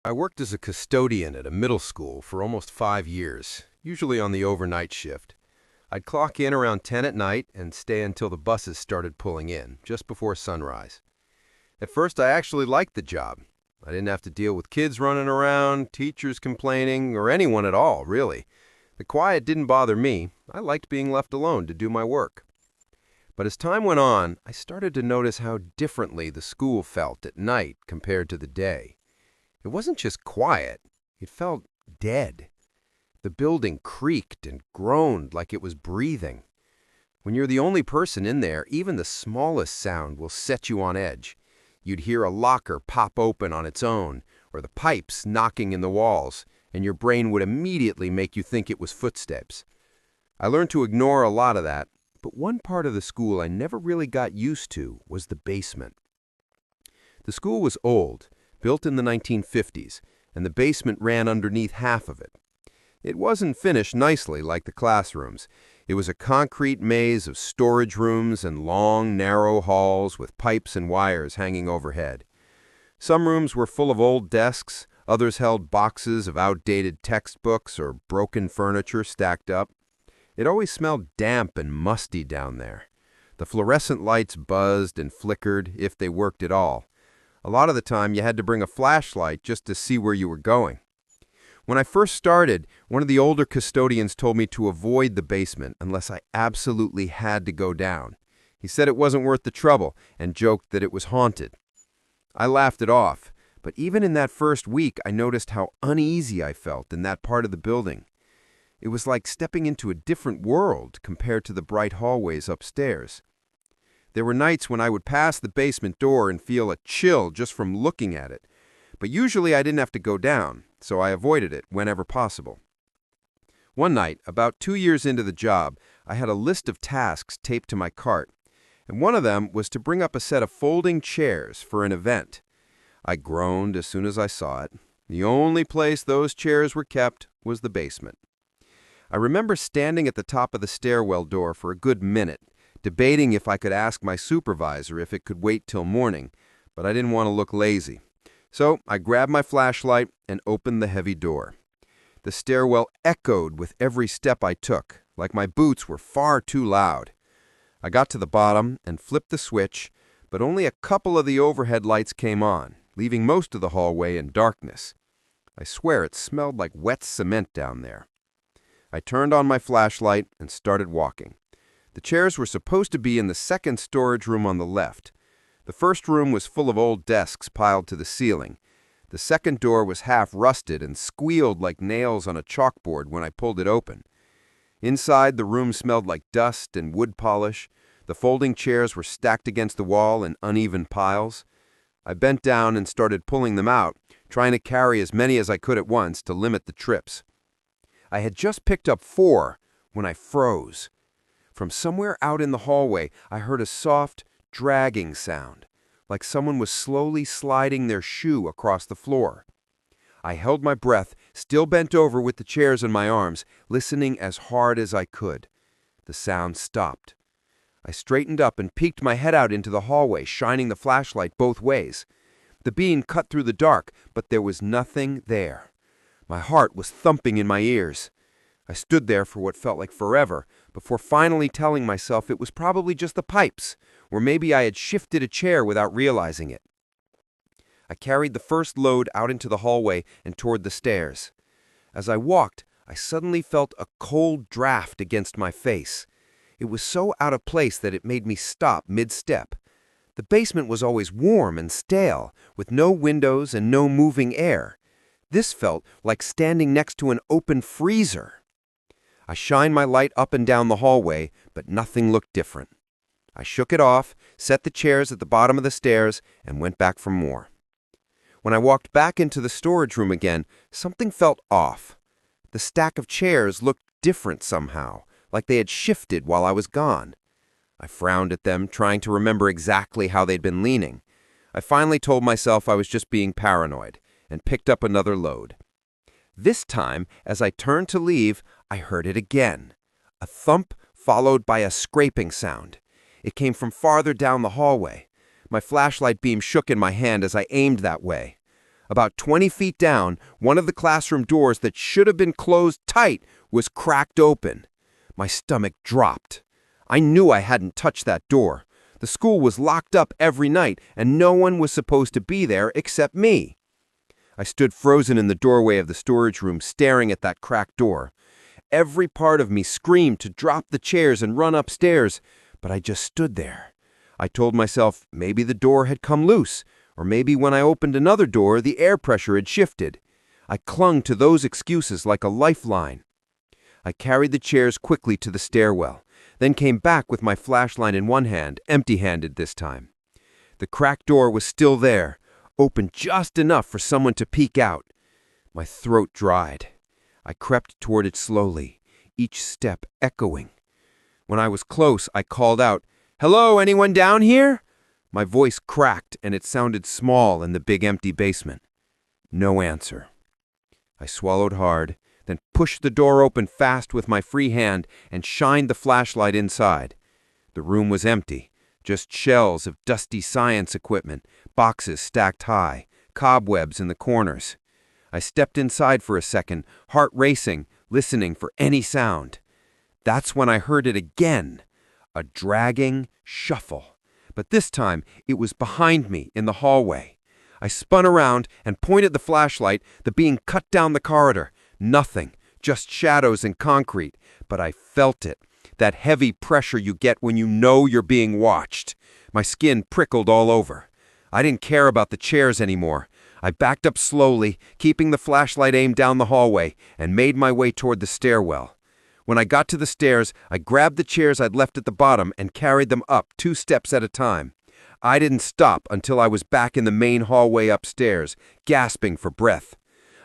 I worked as a custodian at a middle school for almost 5 years, usually on the overnight shift. I'd clock in around 10 at night and stay until the buses started pulling in, just before sunrise. At first, I actually liked the job. I didn't have to deal with kids running around, teachers complaining, or anyone at all, really. The quiet didn't bother me. I liked being left alone to do my work. But as time went on, I started to notice how differently the school felt at night compared to the day. It wasn't just quiet, it felt dead. The building creaked and groaned like it was breathing. When you're the only person in there, even the smallest sound will set you on edge. You'd hear a locker pop open on its own, or the pipes knocking in the walls, and your brain would immediately make you think it was footsteps. I learned to ignore a lot of that, but one part of the school I never really got used to was the basement. The school was old, built in the 1950s, and the basement ran underneath half of it. It wasn't finished nicely like the classrooms. It was a concrete maze of storage rooms and long, narrow halls with pipes and wires hanging overhead. Some rooms were full of old desks, others held boxes of outdated textbooks or broken furniture stacked up. It always smelled damp and musty down there. The fluorescent lights buzzed and flickered, if they worked at all. A lot of the time, you had to bring a flashlight just to see where you were going. When I first started, one of the older custodians told me to avoid the basement unless I absolutely had to go down. He said it wasn't worth the trouble and joked that it was haunted. I laughed it off, but even in that first week, I noticed how uneasy I felt in that part of the building. It was like stepping into a different world compared to the bright hallways upstairs. There were nights when I would pass the basement door and feel a chill just from looking at it, but usually I didn't have to go down, so I avoided it whenever possible. One night, about 2 years into the job, I had a list of tasks taped to my cart, and one of them was to bring up a set of folding chairs for an event. I groaned as soon as I saw it. The only place those chairs were kept was the basement. I remember standing at the top of the stairwell door for a good minute, debating if I could ask my supervisor if it could wait till morning, but I didn't want to look lazy. So I grabbed my flashlight and opened the heavy door. The stairwell echoed with every step I took, like my boots were far too loud. I got to the bottom and flipped the switch, but only a couple of the overhead lights came on, leaving most of the hallway in darkness. I swear it smelled like wet cement down there. I turned on my flashlight and started walking. The chairs were supposed to be in the second storage room on the left. The first room was full of old desks piled to the ceiling. The second door was half rusted and squealed like nails on a chalkboard when I pulled it open. Inside, the room smelled like dust and wood polish. The folding chairs were stacked against the wall in uneven piles. I bent down and started pulling them out, trying to carry as many as I could at once to limit the trips. I had just picked up 4 when I froze. From somewhere out in the hallway, I heard a soft, dragging sound, like someone was slowly sliding their shoe across the floor. I held my breath, still bent over with the chairs in my arms, listening as hard as I could. The sound stopped. I straightened up and peeked my head out into the hallway, shining the flashlight both ways. The beam cut through the dark, but there was nothing there. My heart was thumping in my ears. I stood there for what felt like forever, before finally telling myself it was probably just the pipes, or maybe I had shifted a chair without realizing it. I carried the first load out into the hallway and toward the stairs. As I walked, I suddenly felt a cold draft against my face. It was so out of place that it made me stop mid-step. The basement was always warm and stale, with no windows and no moving air. This felt like standing next to an open freezer. I shined my light up and down the hallway, but nothing looked different. I shook it off, set the chairs at the bottom of the stairs, and went back for more. When I walked back into the storage room again, something felt off. The stack of chairs looked different somehow, like they had shifted while I was gone. I frowned at them, trying to remember exactly how they'd been leaning. I finally told myself I was just being paranoid, and picked up another load. This time, as I turned to leave, I heard it again. A thump followed by a scraping sound. It came from farther down the hallway. My flashlight beam shook in my hand as I aimed that way. About 20 feet down, one of the classroom doors that should have been closed tight was cracked open. My stomach dropped. I knew I hadn't touched that door. The school was locked up every night, and no one was supposed to be there except me. I stood frozen in the doorway of the storage room, staring at that cracked door. Every part of me screamed to drop the chairs and run upstairs, but I just stood there. I told myself maybe the door had come loose, or maybe when I opened another door, the air pressure had shifted. I clung to those excuses like a lifeline. I carried the chairs quickly to the stairwell, then came back with my flashlight in one hand, empty-handed this time. The cracked door was still there, open just enough for someone to peek out. My throat dried. I crept toward it slowly, each step echoing. When I was close, I called out, "Hello, anyone down here?" My voice cracked, and it sounded small in the big empty basement. No answer. I swallowed hard, then pushed the door open fast with my free hand and shined the flashlight inside. The room was empty, just shelves of dusty science equipment, boxes stacked high, cobwebs in the corners. I stepped inside for a second, heart racing, listening for any sound. That's when I heard it again, a dragging shuffle. But this time, it was behind me in the hallway. I spun around and pointed the flashlight, the being cut down the corridor. Nothing, just shadows and concrete. But I felt it, that heavy pressure you get when you know you're being watched. My skin prickled all over. I didn't care about the chairs anymore. I backed up slowly, keeping the flashlight aimed down the hallway, and made my way toward the stairwell. When I got to the stairs, I grabbed the chairs I'd left at the bottom and carried them up 2 steps at a time. I didn't stop until I was back in the main hallway upstairs, gasping for breath.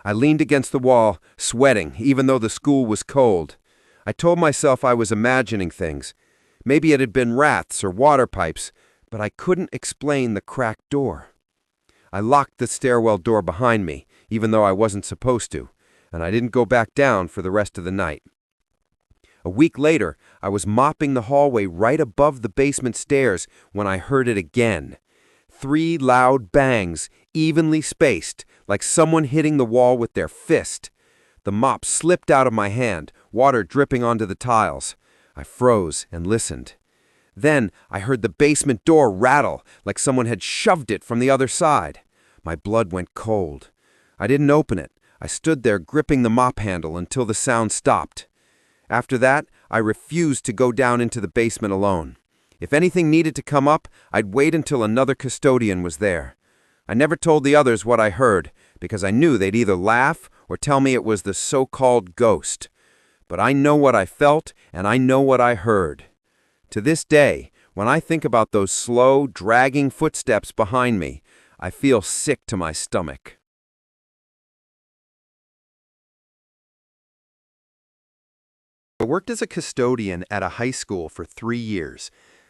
I leaned against the wall, sweating, even though the school was cold. I told myself I was imagining things. Maybe it had been rats or water pipes, but I couldn't explain the cracked door. I locked the stairwell door behind me, even though I wasn't supposed to, and I didn't go back down for the rest of the night. A week later, I was mopping the hallway right above the basement stairs when I heard it again. 3 loud bangs, evenly spaced, like someone hitting the wall with their fist. The mop slipped out of my hand, water dripping onto the tiles. I froze and listened. Then I heard the basement door rattle, like someone had shoved it from the other side. My blood went cold. I didn't open it. I stood there gripping the mop handle until the sound stopped. After that, I refused to go down into the basement alone. If anything needed to come up, I'd wait until another custodian was there. I never told the others what I heard, because I knew they'd either laugh or tell me it was the so-called ghost. But I know what I felt, and I know what I heard. To this day, when I think about those slow, dragging footsteps behind me, I feel sick to my stomach. I worked as a custodian at a high school for 3 years.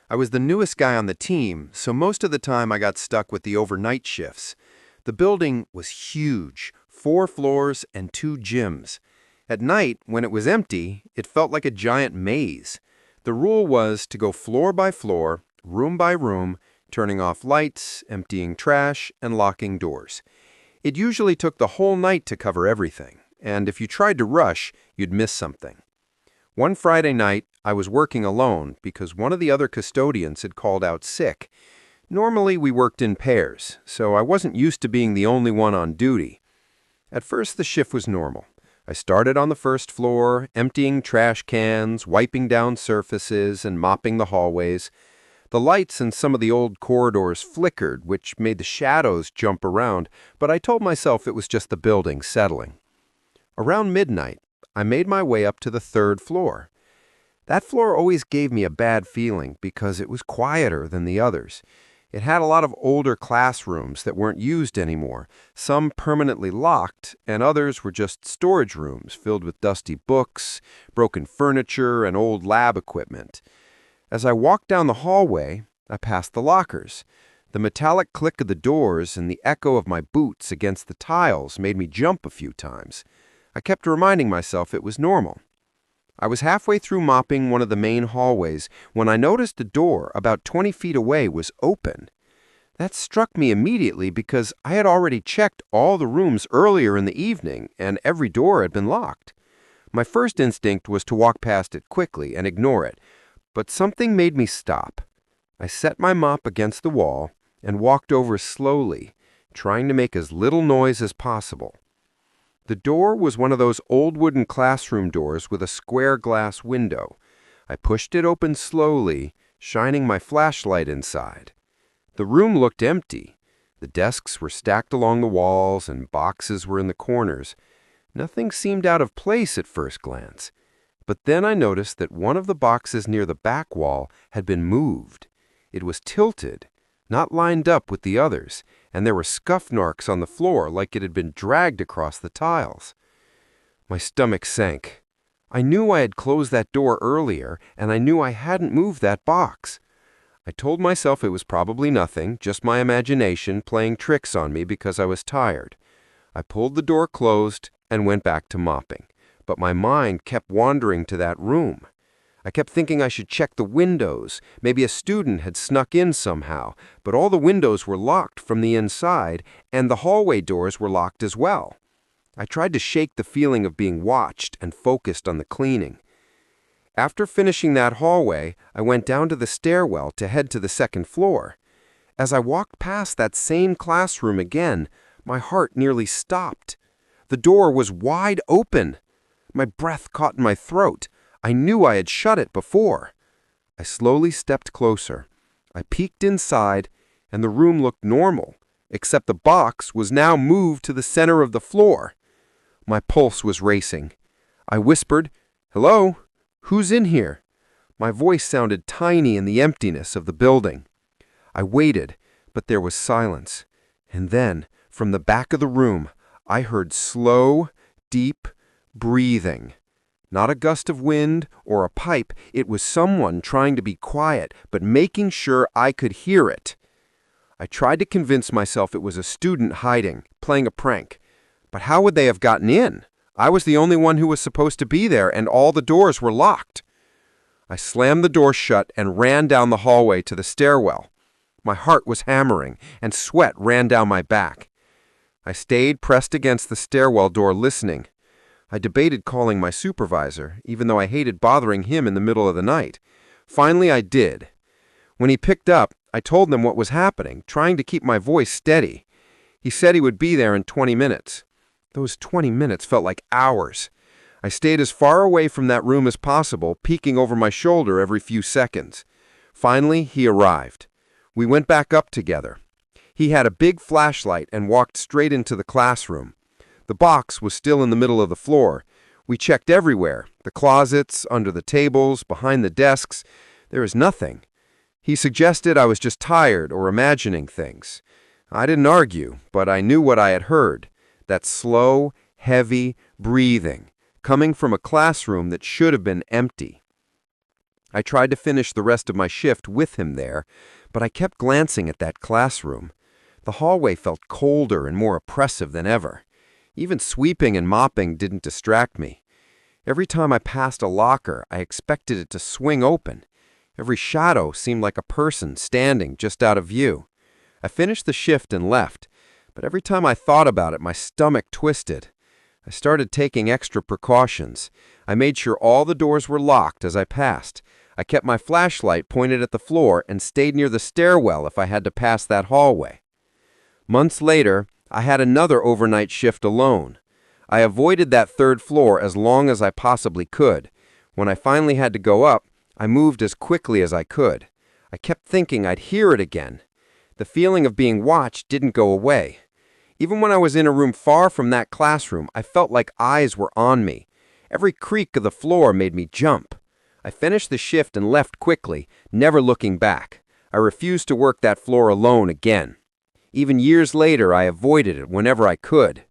I was the newest guy on the team, so most of the time I got stuck with the overnight shifts. The building was huge, 4 floors and 2 gyms. At night, when it was empty, it felt like a giant maze. The rule was to go floor by floor, room by room, turning off lights, emptying trash, and locking doors. It usually took the whole night to cover everything, and if you tried to rush, you'd miss something. One Friday night, I was working alone because one of the other custodians had called out sick. Normally, we worked in pairs, so I wasn't used to being the only one on duty. At first, the shift was normal. I started on the first floor, emptying trash cans, wiping down surfaces, and mopping the hallways. The lights in some of the old corridors flickered, which made the shadows jump around, but I told myself it was just the building settling. Around midnight, I made my way up to the 3rd floor. That floor always gave me a bad feeling because it was quieter than the others. It had a lot of older classrooms that weren't used anymore, some permanently locked, and others were just storage rooms filled with dusty books, broken furniture, and old lab equipment. As I walked down the hallway, I passed the lockers. The metallic click of the doors and the echo of my boots against the tiles made me jump a few times. I kept reminding myself it was normal. I was halfway through mopping one of the main hallways when I noticed the door about 20 feet away was open. That struck me immediately because I had already checked all the rooms earlier in the evening and every door had been locked. My first instinct was to walk past it quickly and ignore it, but something made me stop. I set my mop against the wall and walked over slowly, trying to make as little noise as possible. The door was one of those old wooden classroom doors with a square glass window. I pushed it open slowly, shining my flashlight inside. The room looked empty. The desks were stacked along the walls and boxes were in the corners. Nothing seemed out of place at first glance. But then I noticed that one of the boxes near the back wall had been moved. It was tilted, not lined up with the others, and there were scuff marks on the floor like it had been dragged across the tiles. My stomach sank. I knew I had closed that door earlier, and I knew I hadn't moved that box. I told myself it was probably nothing, just my imagination playing tricks on me because I was tired. I pulled the door closed and went back to mopping, but my mind kept wandering to that room. I kept thinking I should check the windows. Maybe a student had snuck in somehow, but all the windows were locked from the inside, and the hallway doors were locked as well. I tried to shake the feeling of being watched and focused on the cleaning. After finishing that hallway, I went down to the stairwell to head to the second floor. As I walked past that same classroom again, my heart nearly stopped. The door was wide open. My breath caught in my throat. I knew I had shut it before. I slowly stepped closer. I peeked inside, and the room looked normal, except the box was now moved to the center of the floor. My pulse was racing. I whispered, "Hello? Who's in here?" My voice sounded tiny in the emptiness of the building. I waited, but there was silence. And then, from the back of the room, I heard slow, deep breathing. Not a gust of wind or a pipe. It was someone trying to be quiet, but making sure I could hear it. I tried to convince myself it was a student hiding, playing a prank. But how would they have gotten in? I was the only one who was supposed to be there, and all the doors were locked. I slammed the door shut and ran down the hallway to the stairwell. My heart was hammering, and sweat ran down my back. I stayed pressed against the stairwell door listening. I debated calling my supervisor, even though I hated bothering him in the middle of the night. Finally, I did. When he picked up, I told him what was happening, trying to keep my voice steady. He said he would be there in 20 minutes. Those 20 minutes felt like hours. I stayed as far away from that room as possible, peeking over my shoulder every few seconds. Finally, he arrived. We went back up together. He had a big flashlight and walked straight into the classroom. The box was still in the middle of the floor. We checked everywhere, the closets, under the tables, behind the desks. There was nothing. He suggested I was just tired or imagining things. I didn't argue, but I knew what I had heard. That slow, heavy breathing, coming from a classroom that should have been empty. I tried to finish the rest of my shift with him there, but I kept glancing at that classroom. The hallway felt colder and more oppressive than ever. Even sweeping and mopping didn't distract me. Every time I passed a locker, I expected it to swing open. Every shadow seemed like a person standing just out of view. I finished the shift and left, but every time I thought about it, my stomach twisted. I started taking extra precautions. I made sure all the doors were locked as I passed. I kept my flashlight pointed at the floor and stayed near the stairwell if I had to pass that hallway. Months later, I had another overnight shift alone. I avoided that third floor as long as I possibly could. When I finally had to go up, I moved as quickly as I could. I kept thinking I'd hear it again. The feeling of being watched didn't go away. Even when I was in a room far from that classroom, I felt like eyes were on me. Every creak of the floor made me jump. I finished the shift and left quickly, never looking back. I refused to work that floor alone again. Even years later, I avoided it whenever I could.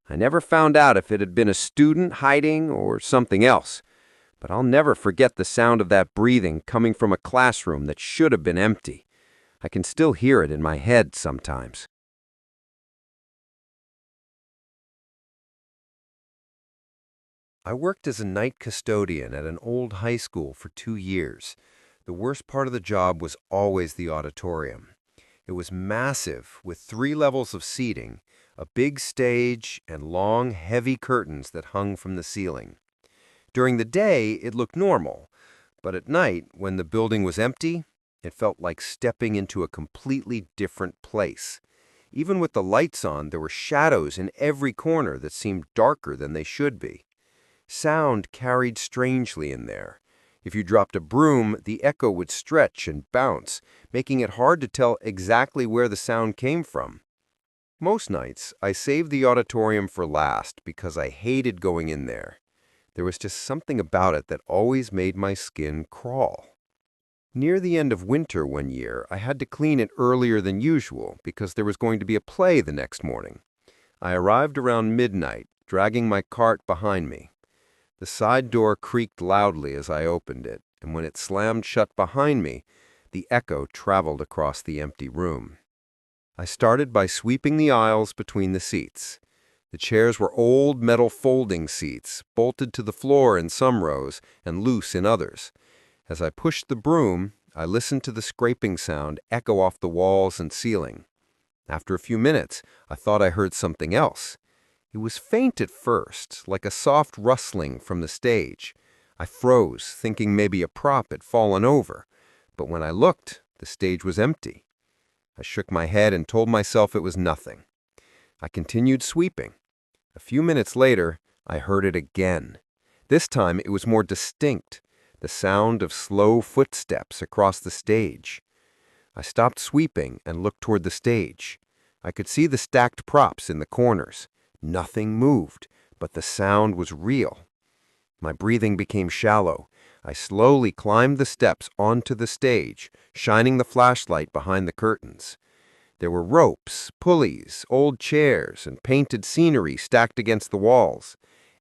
I never found out if it had been a student hiding or something else, but I'll never forget the sound of that breathing coming from a classroom that should have been empty. I can still hear it in my head sometimes. I worked as a night custodian at an old high school for 2 years. The worst part of the job was always the auditorium. It was massive, with 3 levels of seating, a big stage, and long, heavy curtains that hung from the ceiling. During the day, it looked normal, but at night, when the building was empty, it felt like stepping into a completely different place. Even with the lights on, there were shadows in every corner that seemed darker than they should be. Sound carried strangely in there. If you dropped a broom, the echo would stretch and bounce, making it hard to tell exactly where the sound came from. Most nights, I saved the auditorium for last because I hated going in there. There was just something about it that always made my skin crawl. Near the end of winter one year, I had to clean it earlier than usual because there was going to be a play the next morning. I arrived around midnight, dragging my cart behind me. The side door creaked loudly as I opened it, and when it slammed shut behind me, the echo traveled across the empty room. I started by sweeping the aisles between the seats. The chairs were old metal folding seats, bolted to the floor in some rows and loose in others. As I pushed the broom, I listened to the scraping sound echo off the walls and ceiling. After a few minutes, I thought I heard something else. It was faint at first, like a soft rustling from the stage. I froze, thinking maybe a prop had fallen over, but when I looked, the stage was empty. I shook my head and told myself it was nothing. I continued sweeping. A few minutes later, I heard it again. This time it was more distinct, the sound of slow footsteps across the stage. I stopped sweeping and looked toward the stage. I could see the stacked props in the corners. Nothing moved, but the sound was real. My breathing became shallow. I slowly climbed the steps onto the stage, shining the flashlight behind the curtains. There were ropes, pulleys, old chairs, and painted scenery stacked against the walls.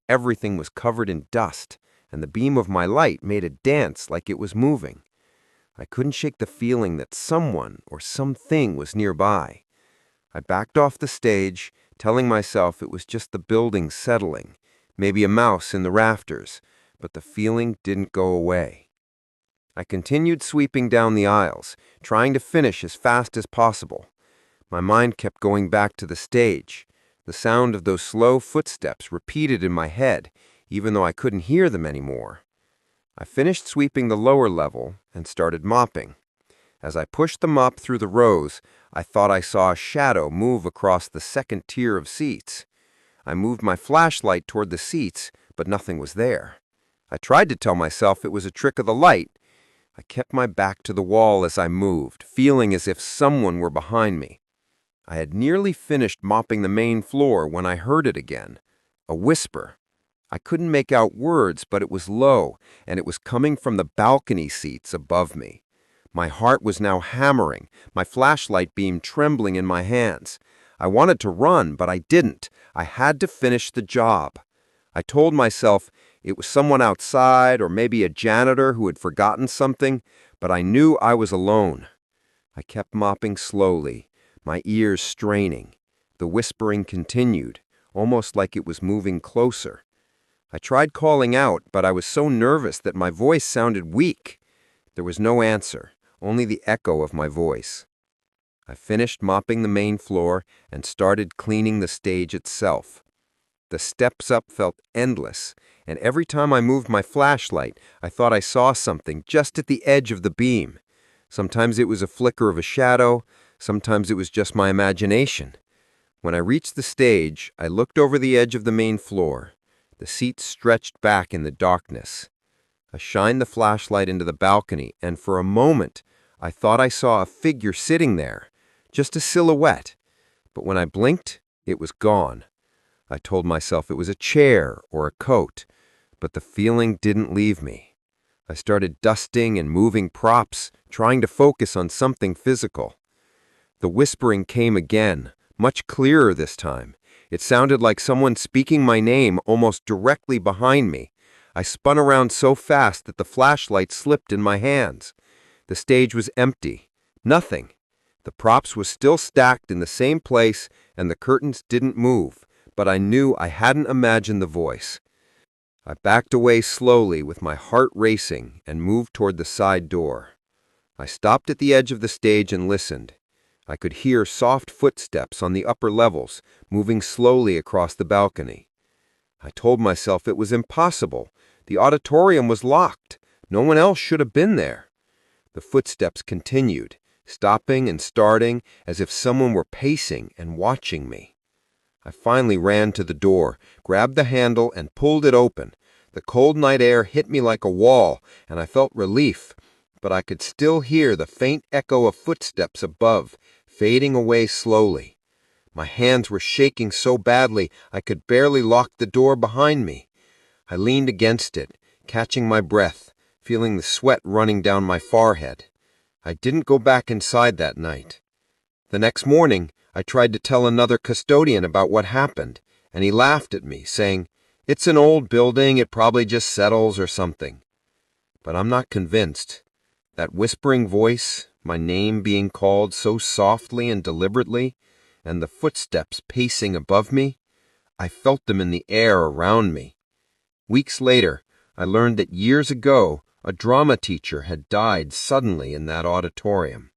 Everything was covered in dust, and the beam of my light made a dance like it was moving. I couldn't shake the feeling that someone or something was nearby. I backed off the stage, telling myself it was just the building settling, maybe a mouse in the rafters, but the feeling didn't go away. I continued sweeping down the aisles, trying to finish as fast as possible. My mind kept going back to the stage. The sound of those slow footsteps repeated in my head, even though I couldn't hear them anymore. I finished sweeping the lower level and started mopping. As I pushed the mop through the rows, I thought I saw a shadow move across the second tier of seats. I moved my flashlight toward the seats, but nothing was there. I tried to tell myself it was a trick of the light. I kept my back to the wall as I moved, feeling as if someone were behind me. I had nearly finished mopping the main floor when I heard it again. A whisper. I couldn't make out words, but it was low, and it was coming from the balcony seats above me. My heart was now hammering, my flashlight beam trembling in my hands. I wanted to run, but I didn't. I had to finish the job. I told myself it was someone outside or maybe a janitor who had forgotten something, but I knew I was alone. I kept mopping slowly, my ears straining. The whispering continued, almost like it was moving closer. I tried calling out, but I was so nervous that my voice sounded weak. There was no answer, only the echo of my voice. I finished mopping the main floor and started cleaning the stage itself. The steps up felt endless, and every time I moved my flashlight, I thought I saw something just at the edge of the beam. Sometimes it was a flicker of a shadow, sometimes it was just my imagination. When I reached the stage, I looked over the edge of the main floor. The seats stretched back in the darkness. I shined the flashlight into the balcony, and for a moment, I thought I saw a figure sitting there, just a silhouette. But when I blinked, it was gone. I told myself it was a chair or a coat, but the feeling didn't leave me. I started dusting and moving props, trying to focus on something physical. The whispering came again, much clearer this time. It sounded like someone speaking my name almost directly behind me. I spun around so fast that the flashlight slipped in my hands. The stage was empty. Nothing. The props were still stacked in the same place, and the curtains didn't move, but I knew I hadn't imagined the voice. I backed away slowly with my heart racing and moved toward the side door. I stopped at the edge of the stage and listened. I could hear soft footsteps on the upper levels, moving slowly across the balcony. I told myself it was impossible. The auditorium was locked. No one else should have been there. The footsteps continued, stopping and starting as if someone were pacing and watching me. I finally ran to the door, grabbed the handle, and pulled it open. The cold night air hit me like a wall, and I felt relief, but I could still hear the faint echo of footsteps above, fading away slowly. My hands were shaking so badly I could barely lock the door behind me. I leaned against it, catching my breath, feeling the sweat running down my forehead. I didn't go back inside that night. The next morning, I tried to tell another custodian about what happened, and he laughed at me, saying, "It's an old building, it probably just settles or something." But I'm not convinced. That whispering voice, my name being called so softly and deliberately, and the footsteps pacing above me, I felt them in the air around me. Weeks later, I learned that years ago, a drama teacher had died suddenly in that auditorium.